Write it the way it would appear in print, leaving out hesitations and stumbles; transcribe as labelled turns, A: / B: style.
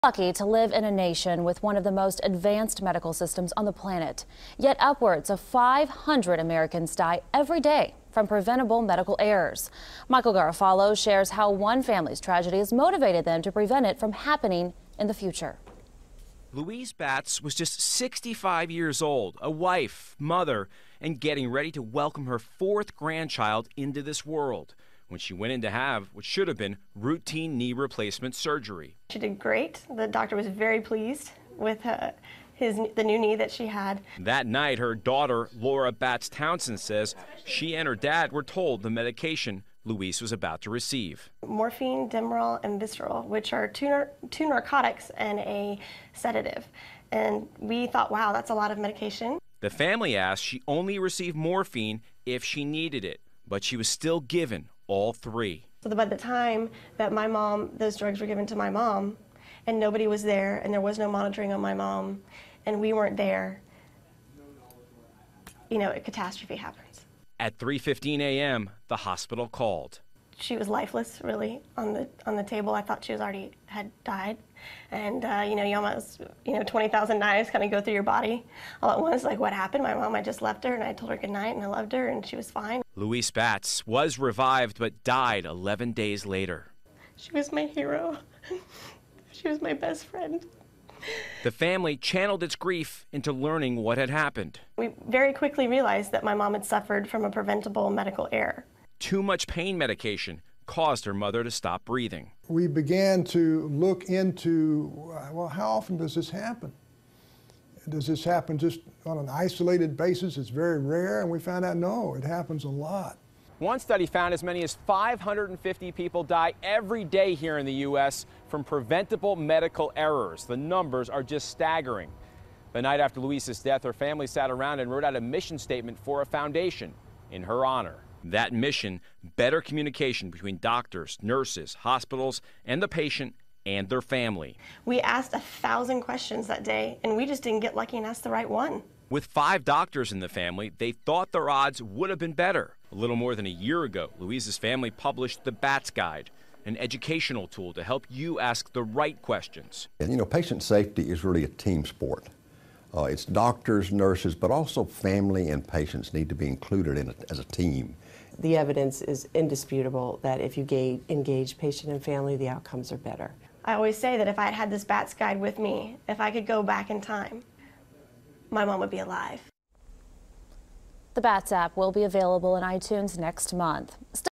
A: Lucky to live in a nation with one of the most advanced medical systems on the planet. Yet upwards of 500 Americans die every day from preventable medical errors. Michael Garofalo shares how one family's tragedy has motivated them to prevent it from happening in the future.
B: Louise Batts was just 65 years old, a wife, mother, and getting ready to welcome her fourth grandchild into this world when she went in to have what should have been routine knee replacement surgery.
C: She did great. The doctor was very pleased with the new knee that she had.
B: That night, her daughter, Laura Batts Townsend, says she and her dad were told the medication Louise was about to receive.
C: Morphine, Demerol, and Visceral, which are two narcotics and a sedative. And we thought, wow, that's a lot of medication.
B: The family asked she only receive morphine if she needed it, but she was still given all three.
C: So by the time that my mom, those drugs were given to my mom, and nobody was there, and there was no monitoring on my mom, and we weren't there, you know, a catastrophe happens.
B: At 3:15 a.m., the hospital called.
C: She was lifeless, really, on the table. I thought she was had died. And, you almost, 20,000 knives kind of go through your body all at once. Like, what happened? My mom, I just left her, and I told her goodnight, and I loved her, and she was fine.
B: Louise Batts was revived, but died 11 days later.
C: She was my hero. She was my best friend.
B: The family channeled its grief into learning what had happened.
C: We very quickly realized that my mom had suffered from a preventable medical error.
B: Too much pain medication caused her mother to stop breathing.
D: We began to look into, well, how often does this happen? Does this happen just on an isolated basis? It's very rare, and we found out, no, it happens a lot.
B: One study found as many as 550 people die every day here in the U.S. from preventable medical errors. The numbers are just staggering. The night after Louise's death, her family sat around and wrote out a mission statement for a foundation in her honor. That mission, better communication between doctors, nurses, hospitals, and the patient and their family.
C: We asked 1,000 questions that day, and we just didn't get lucky and asked the right one.
B: With 5 doctors in the family, they thought their odds would have been better. A little more than a year ago, Louise's family published the Batts Guide, an educational tool to help you ask the right questions.
E: And patient safety is really a team sport. It's doctors, nurses, but also family and patients need to be included in it as a team.
F: The evidence is indisputable that if you engage patient and family, the outcomes are better.
C: I always say that if I had had this Batts Guide with me, if I could go back in time, my mom would be alive.
A: The Batts app will be available in iTunes next month.